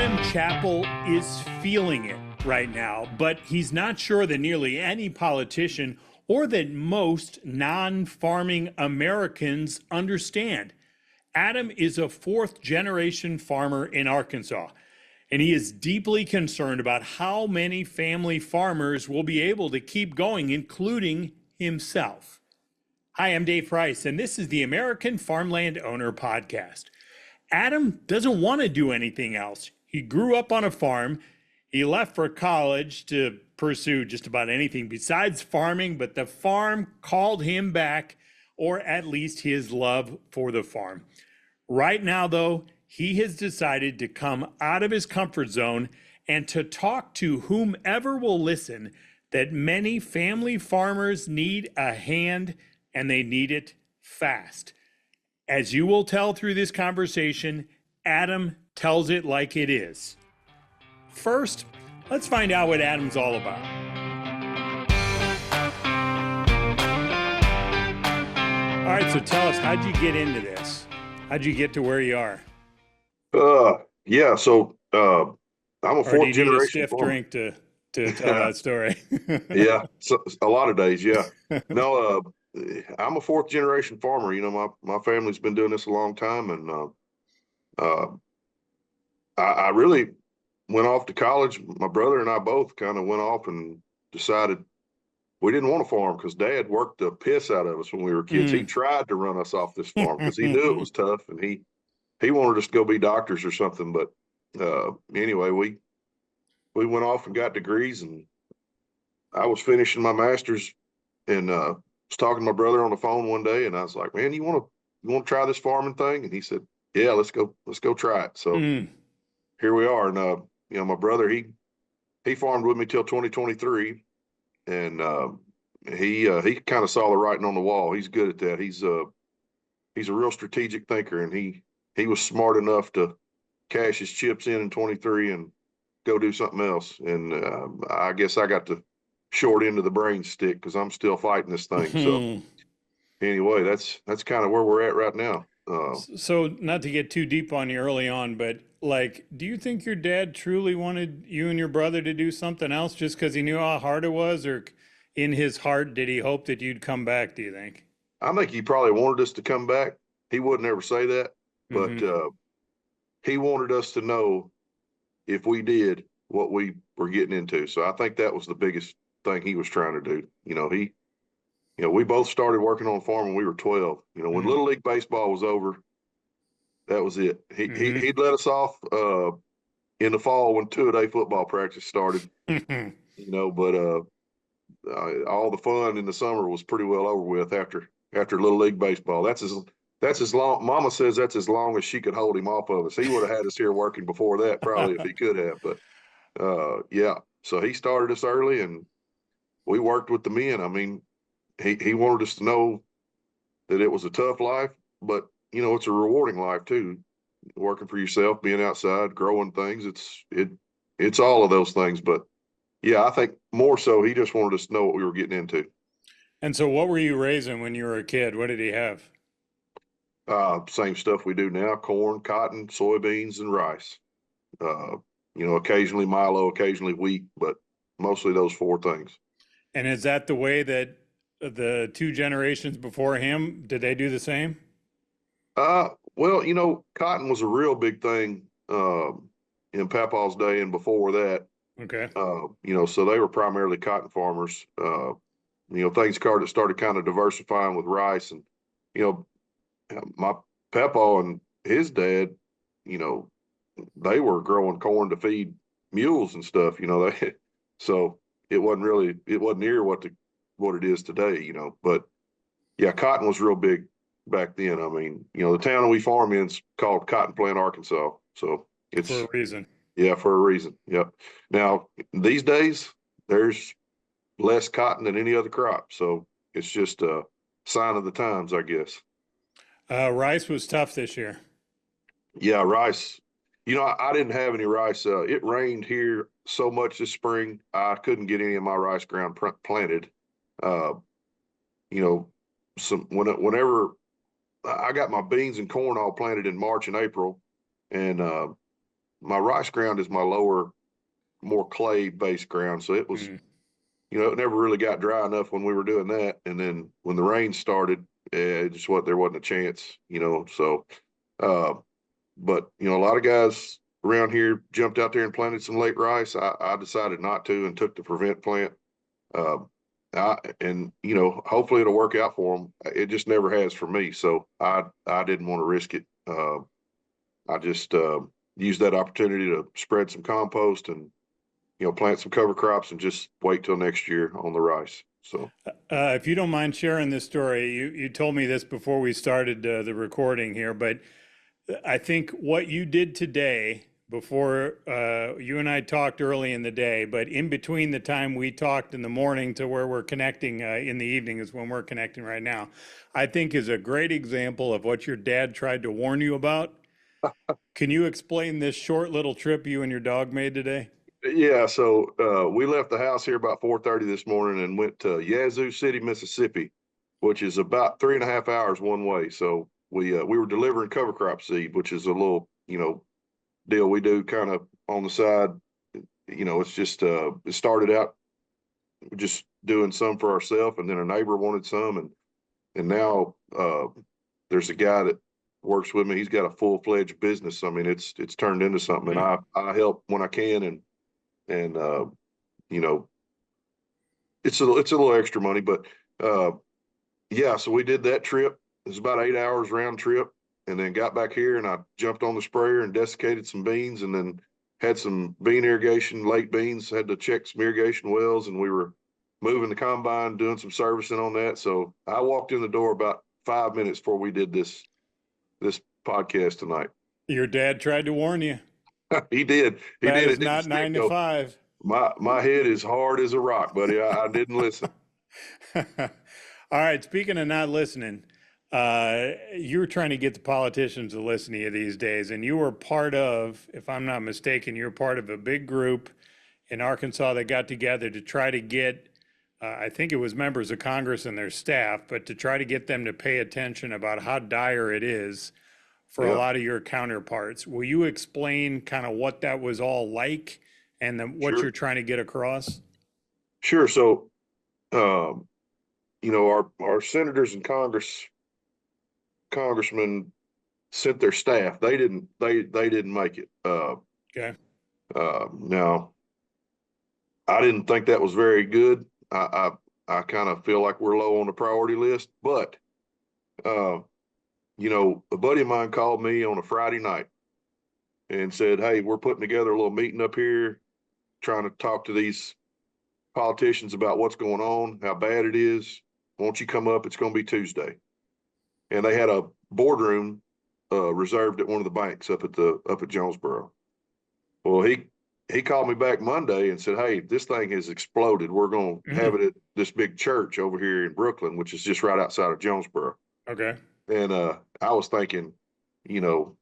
Adam Chappell is feeling it right now, but he's not sure that nearly any politician or that most non-farming Americans understand. Adam is a fourth-generation farmer in Arkansas, and he is deeply concerned about how many family farmers will be able to keep going, including himself. Hi, I'm Dave Price, and this is the American Farmland Owner Podcast. Adam doesn't want to do anything else. He grew up on a farm. He left for college to pursue just about anything besides farming, but the farm called him back, or at least his love for the farm. Right now, though, he has decided to come out of his comfort zone and to talk to whomever will listen that many family farmers need a hand, and they need it fast. As you will tell through this conversation, Adam tells it like it is. First, let's find out what Adam's all about. All right, so tell us, how'd you get into this? How'd you get to where you are? Yeah, so I'm a Or do fourth you need a generation stiff farmer. drink to tell that story? Yeah, so a lot of days, yeah. No, I'm a fourth generation farmer. You know, my family's been doing this a long time, and uh, I really went off to college. My brother and I both kind of went off and decided we didn't want to farm because Dad worked the piss out of us when we were kids. He tried to run us off this farm because he knew it was tough, and he wanted us to go be doctors or something. But anyway, we went off and got degrees, and I was finishing my master's, and was talking to my brother on the phone one day, and I was like, "Man, you want to try this farming thing?" And he said, "Yeah, let's go try it." So here we are, and you know, my brother he farmed with me till 2023, and he kind of saw the writing on the wall. He's good at that. He's a real strategic thinker, and he was smart enough to cash his chips in 23 and go do something else. And I guess I got the short end of the brain stick because I'm still fighting this thing. So anyway, that's kind of where we're at right now. So not to get too deep on you early on, but like, do you think your dad truly wanted you and your brother to do something else just because he knew how hard it was, or in his heart, did he hope that you'd come back, do you think? I think he probably wanted us to come back. He wouldn't ever say that, but he wanted us to know if we did what we were getting into. So I think that was the biggest thing he was trying to do. You know, we both started working on a farm when we were 12. You know, when Little League baseball was over, that was it. He'd let us off in the fall when two-a-day football practice started. You know, but all the fun in the summer was pretty well over with after Little League baseball. That's as long. Mama says that's as long as she could hold him off of us. He would have had us here working before that, probably, if he could have. But yeah, so he started us early, and we worked with the men. I mean, he wanted us to know that it was a tough life, but you know, it's a rewarding life too. Working for yourself, being outside, growing things. It's all of those things. But yeah, I think more so he just wanted us to know what we were getting into. And so what were you raising when you were a kid? What did he have? Same stuff we do now: corn, cotton, soybeans, and rice. You know, occasionally milo, occasionally wheat, but mostly those four things. And is that the way that the two generations before him, did they do the same? Well, you know, cotton was a real big thing in Papaw's day and before that. Okay. You know, so they were primarily cotton farmers. You know, things started kind of diversifying with rice, and you know, my Papaw and his dad, you know, they were growing corn to feed mules and stuff. You know, so it wasn't near what it is today. You know, but yeah, cotton was real big back then. I mean, you know, the town that we farm in is called Cotton Plant, Arkansas. So it's For a reason. yeah, for a reason. Yep. Now these days there's less cotton than any other crop, so it's just a sign of the times, I guess. Rice was tough this year. Yeah, rice. You know, I didn't have any rice. It rained here so much this spring, I couldn't get any of my rice ground planted. Uh, you know, whenever I got my beans and corn all planted in March and April, and my rice ground is my lower, more clay based ground. So it was, Mm. it never really got dry enough when we were doing that. And then when the rain started, there wasn't a chance, So, uh, but a lot of guys around here jumped out there and planted some late rice. I decided not to and took the prevent plant. Uh, hopefully it'll work out for them. It just never has for me. So I didn't want to risk it. I just used that opportunity to spread some compost and plant some cover crops and just wait till next year on the rice. So If you don't mind sharing this story, you told me this before we started the recording here, but I think what you did today, before you and I talked early in the day, but in between the time we talked in the morning to where we're connecting in the evening is when we're connecting right now, I think is a great example of what your dad tried to warn you about. Can you explain this short little trip you and your dog made today? yeah, so we left the house here about 4:30 this morning and went to Yazoo City, Mississippi, which is about 3.5 hours one way. So we were delivering cover crop seed, which is a little deal we do kind of on the side. It's just it started out just doing some for ourselves, and then a neighbor wanted some, and now there's a guy that works with me. He's got a full-fledged business. I mean, it's turned into something, and Hmm. I help when I can, and you know, it's a little extra money, but uh, yeah. So we did that trip. It was about 8 hours round trip, and then got back here, and I jumped on the sprayer and desiccated some beans, and then had some bean irrigation, late beans. Had to check some irrigation wells, and we were moving the combine, doing some servicing on that. So I walked in the door about 5 minutes before we did this podcast tonight. Your dad tried to warn you. He did. He That did. is It didn't not stick nine to though. five. My head is hard as a rock, buddy. I didn't listen. All right. Speaking of not listening, you're trying to get the politicians to listen to you these days, and you were part of, if I'm not mistaken, you're part of a big group in Arkansas that got together to try to get, I think it was members of Congress and their staff, but to try to get them to pay attention about how dire it is for a Yeah, lot of your counterparts. Will you explain kind of what that was all like and then what you're sure, trying to get across? sure. So, um, our senators and congressmen sent their staff. They didn't make it. Okay. Now, I didn't think that was very good. I kind of feel like we're low on the priority list, but uh, a buddy of mine called me on a Friday night and said, "Hey, we're putting together a little meeting up here, trying to talk to these politicians about what's going on, how bad it is. Won't you come up? It's going to be Tuesday." And they had a boardroom reserved at one of the banks up at Jonesboro. Well, he called me back Monday and said, "Hey, this thing has exploded. We're going to have Mhm. it at this big church over here in Brooklyn, which is just right outside of Jonesboro." Okay. And I was thinking, you know,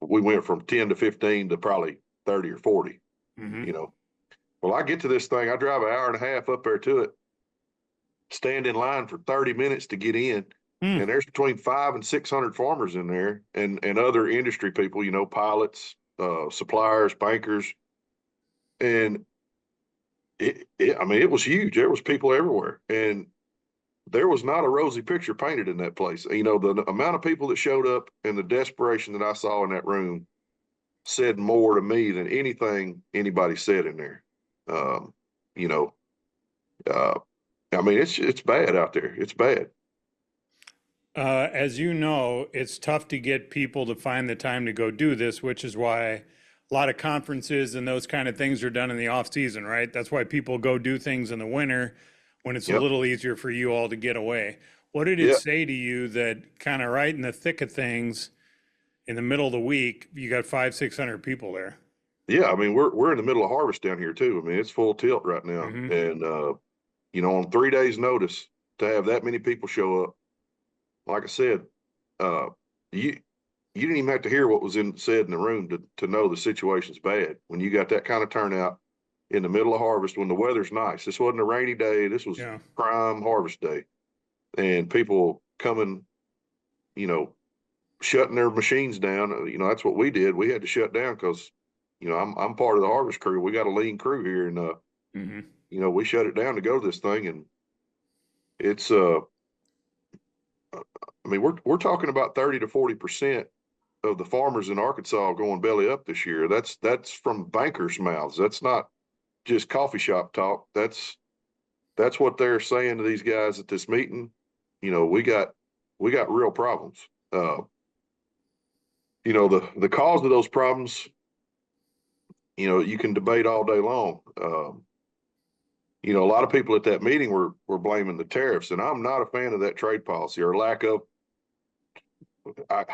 we went from 10 to 15 to probably 30 or 40. Hmm. You know, well, I get to this thing. I drive an hour and a half up there to it, stand in line for 30 minutes to get in. Mm. And there's between 500 and 600 farmers in there and other industry people, pilots, suppliers, bankers. And I mean, it was huge. There was people everywhere. And there was not a rosy picture painted in that place. The amount of people that showed up and the desperation that I saw in that room said more to me than anything anybody said in there. Um, you know, uh, I mean, it's bad out there. It's bad. As you know, it's tough to get people to find the time to go do this, which is why a lot of conferences and those kind of things are done in the off season, right? That's why people go do things in the winter when it's a Yep. little easier for you all to get away. What did it Yeah. say to you that kind of right in the thick of things in the middle of the week, you got 500, 600 people there? Yeah. I mean, we're in the middle of harvest down here too. I mean, it's full tilt right now. Hmm. And on 3 days notice to have that many people show up, like I said, uh, you you didn't even have to hear what was said in the room to know the situation's bad. When you got that kind of turnout in the middle of harvest, when the weather's nice, this wasn't a rainy day. This was Yeah. prime harvest day, and people coming, you know, shutting their machines down. That's what we did. We had to shut down because, I'm part of the harvest crew. We got a lean crew here, and Hmm. we shut it down to go to this thing, and it's I mean, we're talking about 30 to 40% of the farmers in Arkansas going belly up this year. That's from bankers' mouths. That's not just coffee shop talk. That's what they're saying to these guys at this meeting. We got real problems. The cause of those problems, you can debate all day long. A lot of people at that meeting were blaming the tariffs, and I'm not a fan of that trade policy or lack of. I,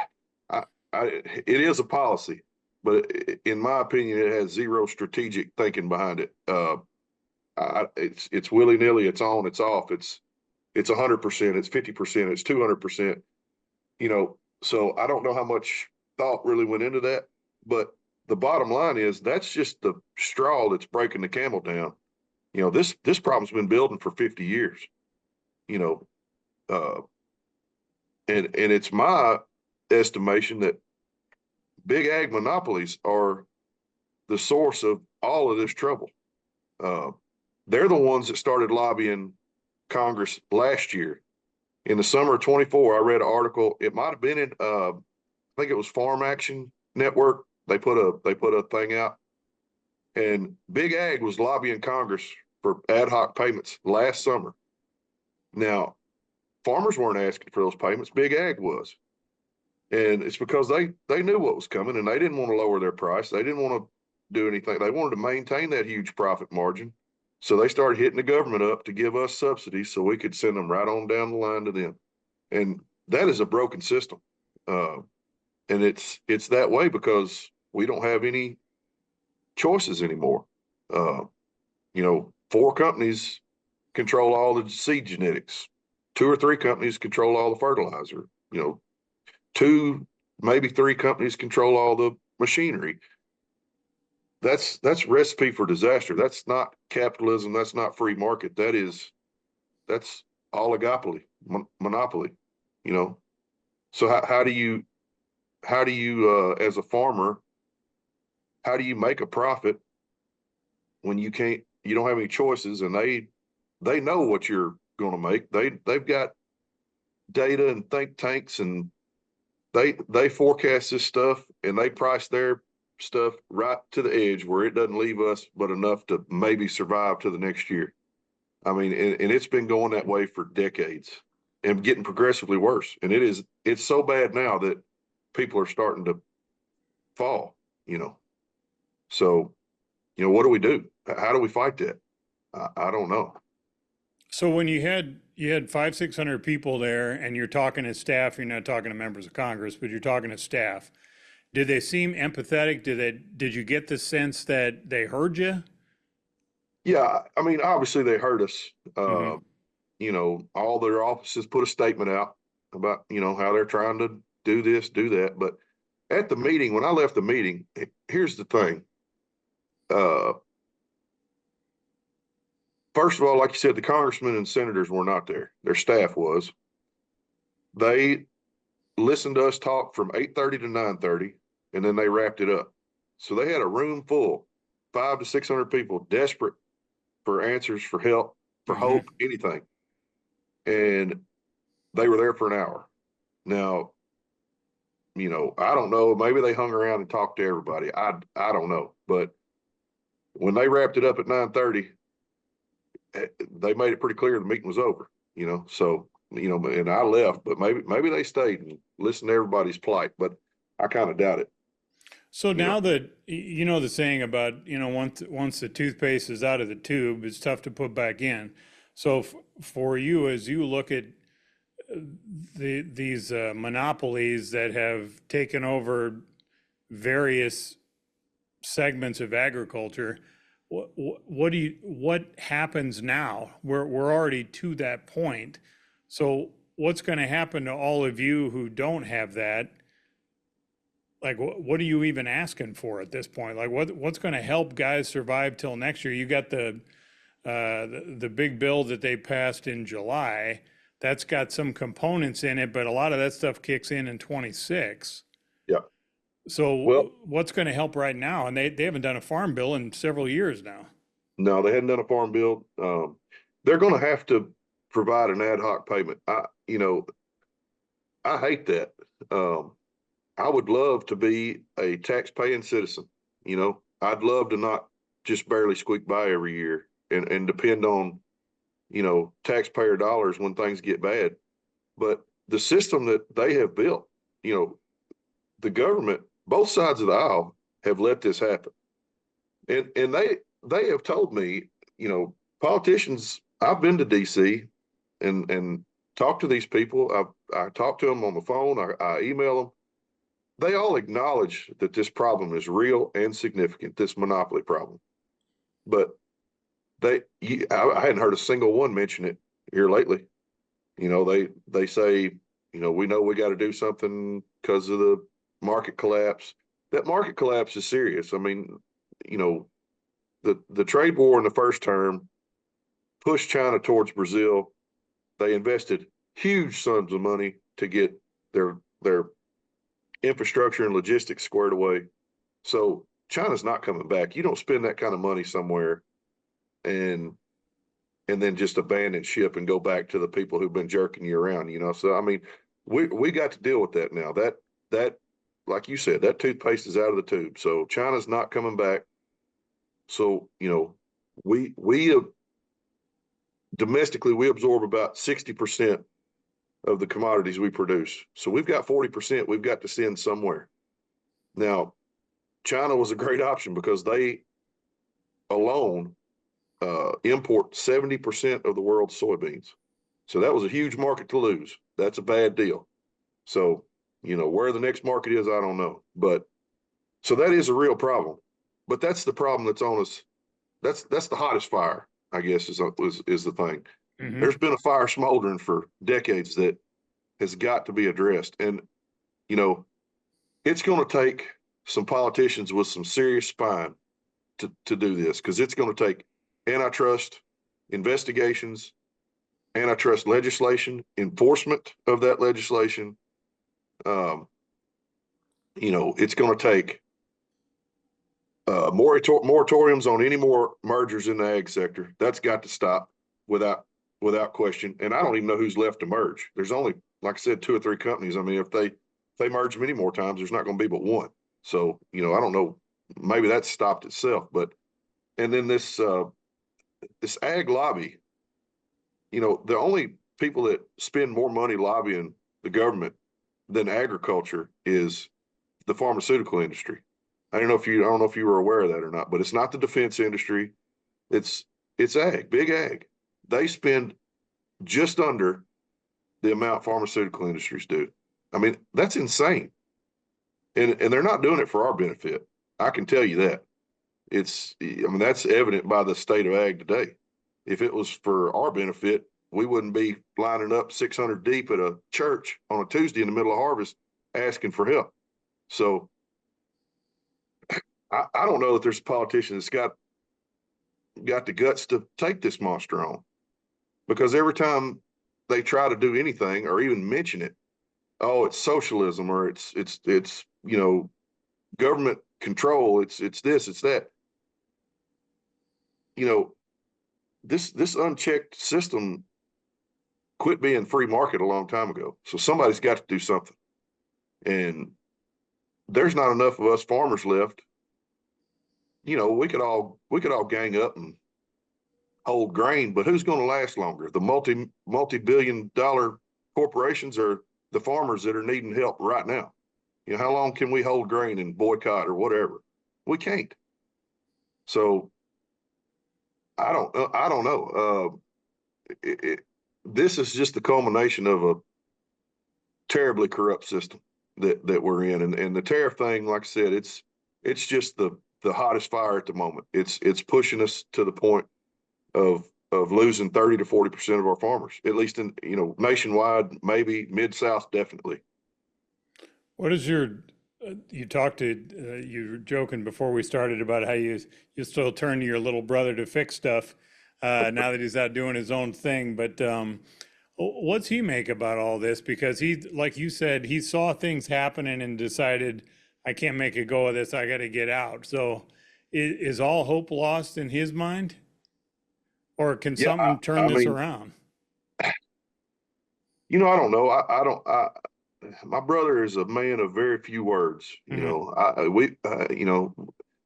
I, it is a policy, but in my opinion, it has zero strategic thinking behind it. It's willy nilly. It's on. It's off. It's 100%. It's 50%. It's 200%. So I don't know how much thought really went into that, but the bottom line is that's just the straw that's breaking the camel down. This problem's been building for 50 years. You know, uh, and it's my estimation that big ag monopolies are the source of all of this trouble. Uh, they're the ones that started lobbying Congress last year. In the summer of 24, I read an article. It might have been in, I think it was Farm Action Network. They put a thing out, and Big Ag was lobbying Congress for ad hoc payments last summer. Now, farmers weren't asking for those payments. Big Ag was. And it's because they knew what was coming, and they didn't want to lower their price. They didn't want to do anything. They wanted to maintain that huge profit margin. So they started hitting the government up to give us subsidies so we could send them right on down the line to them. And that is a broken system. And it's that way because we don't have any choices anymore. 4 companies control all the seed genetics. 2 or 3 companies control all the fertilizer. 2, maybe 3 companies control all the machinery. That's recipe for disaster. That's not capitalism. That's not free market. That's oligopoly, monopoly. So how do you as a farmer, how do you make a profit when you don't have any choices, and they know what you're going to make. They've got data and think tanks, and they forecast this stuff, and they price their stuff right to the edge where it doesn't leave us but enough to maybe survive to the next year. I mean, and it's been going that way for decades and getting progressively worse. And it's so bad now that people are starting to fall, So, what do we do? How do we fight that? I don't know. So when you had 500-600 people there, and you're talking to staff, you're not talking to members of Congress, but you're talking to staff. Did they seem empathetic? Did you get the sense that they heard you? Yeah, I mean, obviously they heard us. Hmm. All their offices put a statement out about, how they're trying to do this, do that. But at the meeting, when I left the meeting, here's the thing. First of all, like you said, the congressmen and senators were not there. Their staff was. They listened to us talk from 8:30 to 9:30, and then they wrapped it up. So they had a room full, 500 to 600 people, desperate for answers, for help, for Hmm. hope, anything. And they were there for an hour. Now, I don't know. Maybe they hung around and talked to everybody. I don't know. But when they wrapped it up at 9:30, they made it pretty clear the meeting was over. So and I left, but maybe they stayed and listened to everybody's plight. But I kind of doubt it. So You know. now that you know the saying about, once the toothpaste is out of the tube, it's tough to put back in. So for you, as you look at these monopolies that have taken over various segments of agriculture, what happens now? We're already to that point. So what's going to happen to all of you who don't have that? Like, what are you even asking for at this point? Like, what's going to help guys survive till next year? You got the big bill that they passed in July that's got some components in it, but a lot of that stuff kicks in 26. Yeah. Well, So what's going to help right now? And they haven't done a farm bill in several years now. no, they hadn't done a farm bill. They're going to have to provide an ad hoc payment. I hate that. Um, I would love to be a tax-paying citizen. I'd love to not just barely squeak by every year and depend on, taxpayer dollars when things get bad. But the system that they have built, you know, the government, both sides of the aisle have let this happen. And they have told me, politicians, I've been to DC and talked to these people. I talked to them on the phone, I email them. They all acknowledge that this problem is real and significant, this monopoly problem. But I hadn't heard a single one mention it here lately. They say, we know we got to do something because of the market collapse. That market collapse is serious. I mean, the trade war in the first term pushed China towards Brazil. They invested huge sums of money to get their infrastructure and logistics squared away. So China's not coming back. You don't spend that kind of money somewhere and then just abandon ship and go back to the people who've been jerking you around, So I mean, we got to deal with that now. That like you said, that toothpaste is out of the tube. So China's not coming back. So, we domestically we absorb about 60% of the commodities we produce. So we've got 40% we've got to send somewhere. Now, China was a great option because they alone import 70% of the world's soybeans. So that was a huge market to lose. That's a bad deal. So, where the next market is, I don't know. But so that is a real problem. But that's the problem that's on us. That's the hottest fire, I guess, is the thing. Mm-hmm. There's been a fire smoldering for decades that has got to be addressed. And, it's going to take some politicians with some serious spine to do this, because it's going to take antitrust investigations, antitrust legislation, enforcement of that legislation. It's going to take moratoriums on any more mergers in the ag sector. That's got to stop without question. And I don't even know who's left to merge. There's only, like I said, 2 or 3 companies. I mean, if they merge many more times, there's not going to be but one. So, I don't know. Maybe that's stopped itself. And then this ag lobby, the only people that spend more money lobbying the government than agriculture is the pharmaceutical industry. I don't know if you were aware of that or not, but it's not the defense industry. It's ag, big ag. They spend just under the amount pharmaceutical industries do. I mean, that's insane. And they're not doing it for our benefit. I can tell you that. That's evident by the state of ag today. If it was for our benefit, we wouldn't be lining up 600 deep at a church on a Tuesday in the middle of harvest asking for help. So I don't know that there's a politician that's got the guts to take this monster on, because every time they try to do anything or even mention it, oh, it's socialism, or it's government control, it's this, it's that. This unchecked system quit being free market a long time ago. So somebody's got to do something. And there's not enough of us farmers left. We could all gang up and hold grain, but who's going to last longer? The multi-billion-dollar corporations or the farmers that are needing help right now? How long can we hold grain and boycott or whatever? We can't. So I don't know. This is just the culmination of a terribly corrupt system that we're in, and the tariff thing, like I said, it's just the hottest fire at the moment. It's pushing us to the point of losing 30 to 40% of our farmers, at least in nationwide, maybe Mid-South, definitely. What is you talked to, you were joking before we started about how you still turn to your little brother to fix stuff now that he's out doing his own thing. But What's he make about all this? Because he, like you said, he saw things happening and decided, I can't make a go of this. I got to get out. So is all hope lost in his mind? Or can Yeah, something turn I this mean, around? I don't know. I don't. My brother is a man of very few words. Hmm.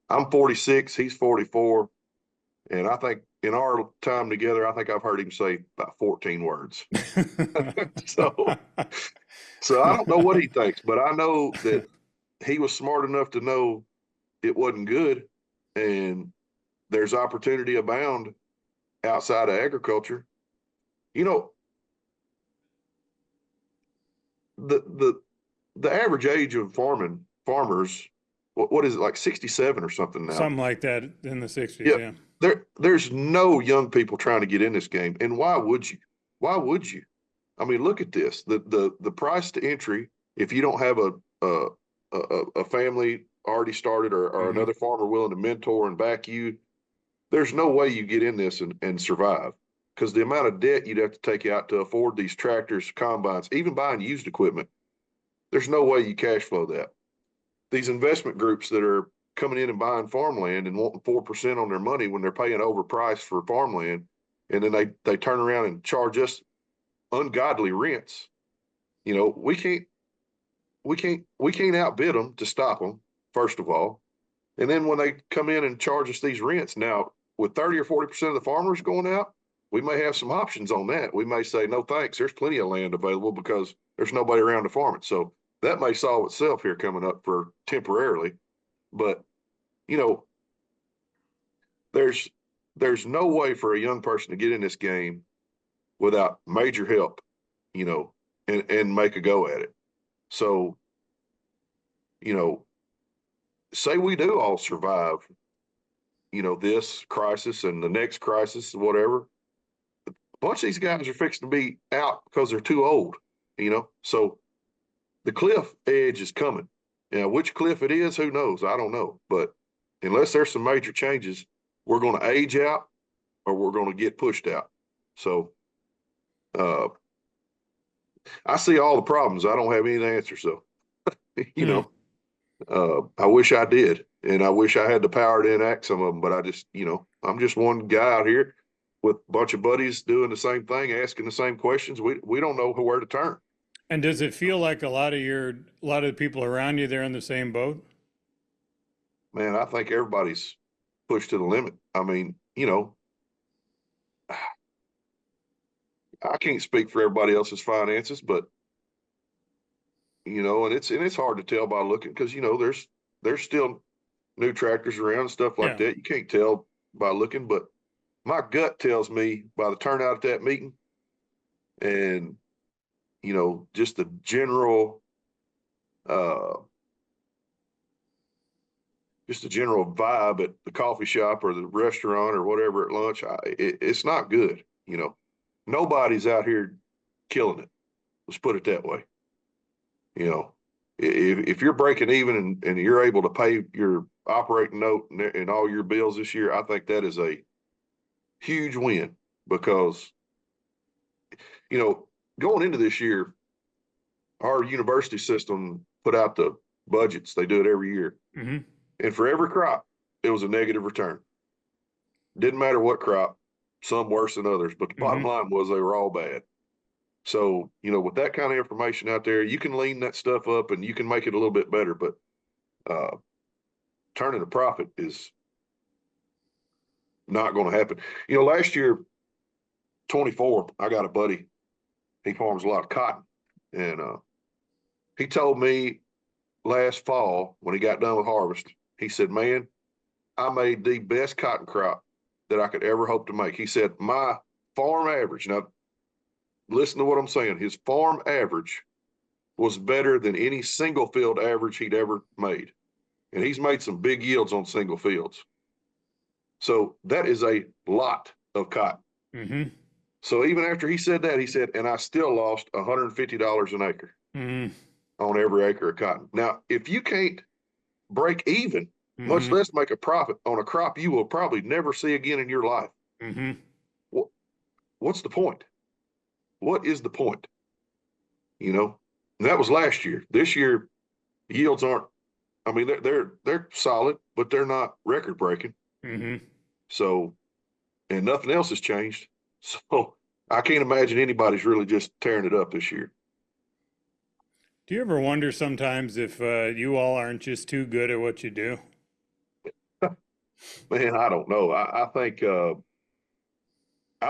I'm 46, he's 44, and I think in our time together, I think I've heard him say about 14 words. So, so I don't know what he thinks, but I know that he was smart enough to know it wasn't good, and there's opportunity abound outside of agriculture. You know, the the the average age of farmers, what is it, like 67 or something now? Something like that in the 60s, Yeah, yeah. there's no young people trying to get in this game, and why would you? Why would you? I mean, look at this. The price to entry, if you don't have a family already started, or Hmm. another farmer willing to mentor and back you, there's no way you get in this and survive, because the amount of debt you'd have to take out to afford these tractors, combines, even buying used equipment. There's no way you cash flow that. These investment groups that are coming in and buying farmland and wanting 4% on their money when they're paying overpriced for farmland, and then they turn around and charge us ungodly rents. We can't outbid them to stop them, first of all. And then when they come in and charge us these rents, now with 30 or 40% of the farmers going out, we may have some options on that. We may say, no thanks, there's plenty of land available because there's nobody around to farm it. So that may solve itself here coming up for temporarily. But, you know, there's there's no way for a young person to get in this game without major help, you know, and make a go at it. So, you know, say we do all survive, this crisis and the next crisis, whatever. A bunch of these guys are fixing to be out because they're too old, So the cliff edge is coming. Which cliff it is, who knows? I don't know. But unless there's some major changes, we're going to age out or we're going to get pushed out. So uh, I see all the problems. I don't have any answers. So, you Hmm. know, I wish I did. And I wish I had the power to enact some of them. But I'm just one guy out here with a bunch of buddies doing the same thing, asking the same questions. We don't know where to turn. And does it feel like a lot of the people around you, they're in the same boat? Man, I think everybody's pushed to the limit. I mean, I can't speak for everybody else's finances, but and it's hard to tell by looking because there's still new tractors around and stuff like Yeah. that. You can't tell by looking, but my gut tells me by the turnout at that meeting and just the uh general vibe at the coffee shop or the restaurant or whatever at lunch. It's not good. Nobody's out here killing it. Let's put it that way. You know, if you're breaking even and you're able to pay your operating note and all your bills this year, I think that is a huge win because, you know, going into this year, our university system put out the budgets. They do it every year. Hmm. And for every crop, it was a negative return. Didn't matter what crop, some worse than others, but the bottom Hmm. line was they were all bad. So, with that kind of information out there, you can lean that stuff up and you can make it a little bit better. But uh, turning a profit is not going to happen. Last year, 24, I got a buddy. He farms a lot of cotton. And he told me last fall when he got done with harvest, he said, man, I made the best cotton crop that I could ever hope to make. He said, my farm average, now listen to what I'm saying, his farm average was better than any single field average he'd ever made. And he's made some big yields on single fields. So that is a lot of cotton. Hmm. So even after he said that, he said, and I still lost $150 an acre Hmm. on every acre of cotton. Now, if you can't break even, much Hmm. less make a profit on a crop you will probably never see again in your life, Hmm. what's the point? what is the point? You know, and that was last year. This year, yields aren't. I mean, they're solid, but they're not record breaking. Hmm. So, and nothing else has changed. So, I can't imagine anybody's really just tearing it up this year. Do you ever wonder sometimes if you all aren't just too good at what you do? Man, I don't know. I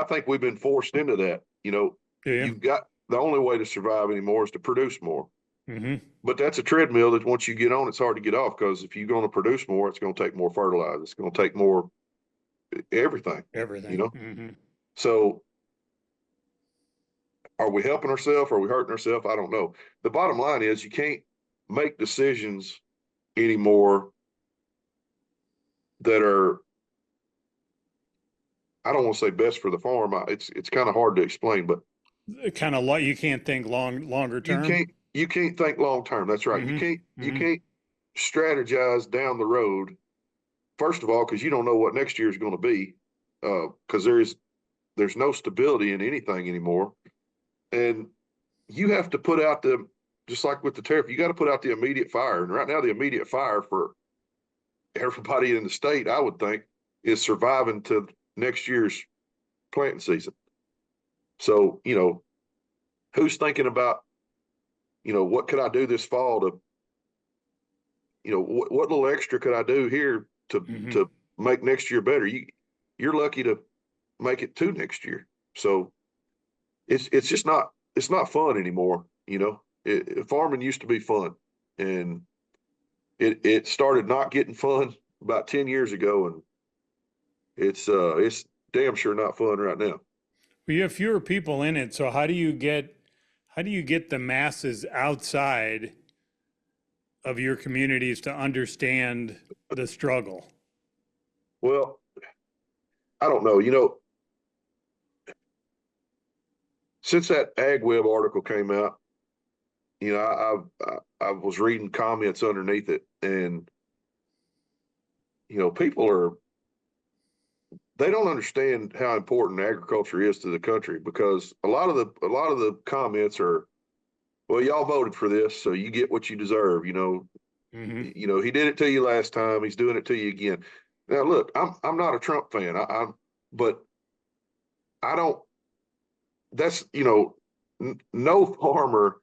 think we've been forced into that. You know, Do you? you've got the only way to survive anymore is to produce more. Hmm. But that's a treadmill that once you get on, it's hard to get off because if you're going to produce more, it's going to take more fertilizer. It's going to take more everything, you Everything. know? Hmm. So are we helping ourselves? Are we hurting ourselves? I don't know. The bottom line is you can't make decisions anymore that are, I don't want to say best for the farm. It's kind of hard to explain, but Kind of you can't think longer you term. can't think long term. That's right. Hmm. You Hmm. can't strategize down the road. First of all, because you don't know what next year is going to be, because there's no stability in anything anymore, and you have to put out the just like with the tariff, you got to put out the immediate fire. And right now, the immediate fire for everybody in the state, I would think, is surviving to next year's planting season. So, who's thinking about, what could I do this fall to, what little extra could I do here to Hmm. to make next year better? You're lucky to make it to next year. So it's just not it's not fun anymore. Farming used to be fun, and it started not getting fun about 10 years ago, and it's damn sure not fun right now. Well, you have fewer people in it, so how do you get the masses outside of your communities to understand the struggle? Well, I don't know. Since that AgWeb article came out, I was reading comments underneath it, and people they don't understand how important agriculture is to the country because a lot of the comments are, well, y'all voted for this, so you get what you deserve. Hmm. He did it to you last time. He's doing it to you again. Now, look, I'm not a Trump fan. But I don't. That's no farmer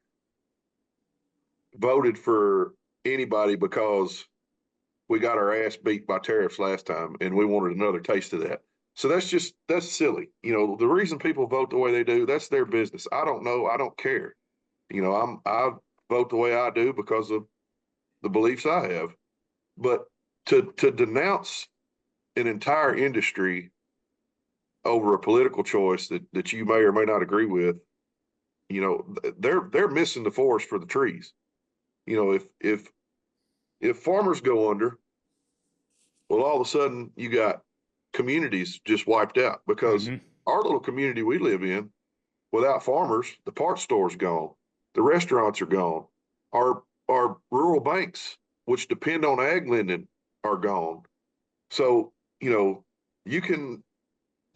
voted for anybody because we got our ass beat by tariffs last time and we wanted another taste of that. So that's silly. The reason people vote the way they do, that's their business. I don't know. I don't care. I vote the way I do because of the beliefs I have. But to denounce an entire industry over a political choice that you may or may not agree with, they're missing the forest for the trees. If farmers go under, well, all of a sudden you got communities just wiped out because Hmm. our little community we live in, without farmers, the parts store's gone, the restaurants are gone, our rural banks, which depend on ag lending, are gone. So you can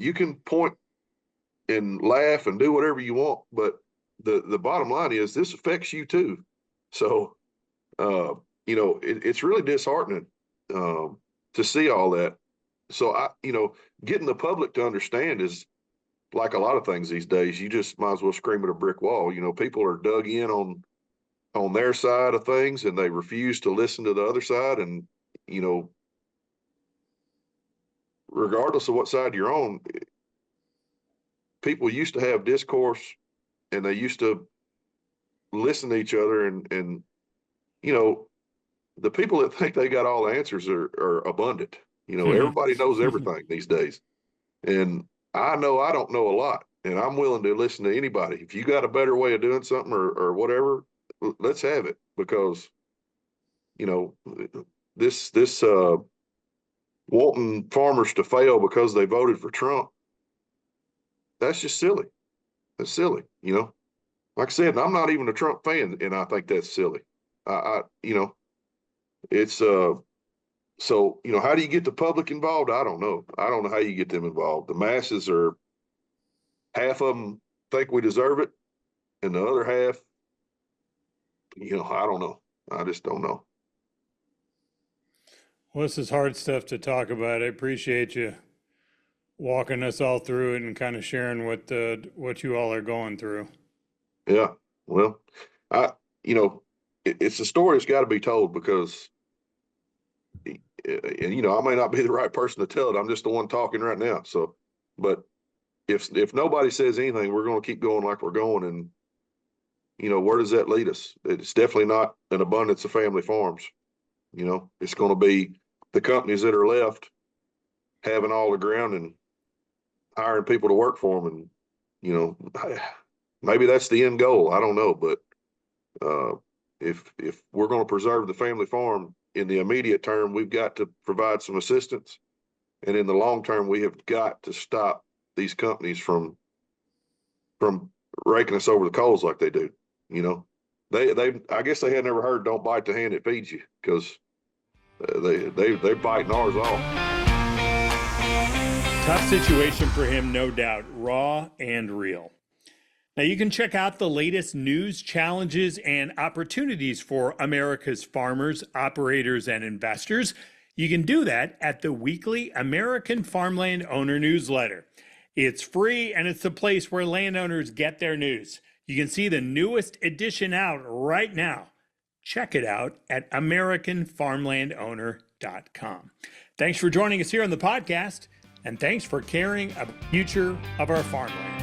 you can point and laugh and do whatever you want, but the bottom line is this affects you too. So uh, it's really disheartening to see all that. So getting the public to understand is like a lot of things these days. You just might as well scream at a brick wall. People are dug in on their side of things, and they refuse to listen to the other side. And you know, regardless of what side you're on, people used to have discourse, and they used to listen to each other. And you know, the people that think they got all the answers are abundant. Everybody knows everything these days. And I know I don't know a lot, and I'm willing to listen to anybody. If you got a better way of doing something or whatever, let's have it because you know this wanting farmers to fail because they voted for Trump, that's just silly. That's silly. Like I said, I'm not even a Trump fan, and I think that's silly. It's so how do you get the public involved? I don't know. I don't know how you get them involved. The masses are half of them. think we deserve it, and the other half, I don't know. I just don't know. Well, this is hard stuff to talk about. I appreciate you walking us all through it and kind of sharing what you all are going through. Yeah. Well, I, it's a story that's got to be told because, and I may not be the right person to tell it. I'm just the one talking right now. So, but if nobody says anything, we're going to keep going like we're going. And, where does that lead us? It's definitely not an abundance of family farms. It's going to be the companies that are left having all the ground and hiring people to work for them. And, maybe that's the end goal. I don't know. But if we're going to preserve the family farm in the immediate term, we've got to provide some assistance. And in the long term, we have got to stop these companies from raking us over the coals like they do. I guess they had never heard "Don't bite the hand that feeds you" because they're biting ours off. Tough situation for him, no doubt, raw and real. Now, you can check out the latest news, challenges, and opportunities for America's farmers, operators, and investors. You can do that at the weekly American Farmland Owner newsletter. It's free, and it's the place where landowners get their news. You can see the newest edition out right now. Check it out at AmericanFarmlandOwner.com. Thanks for joining us here on the podcast, and thanks for caring about the future of our farmland.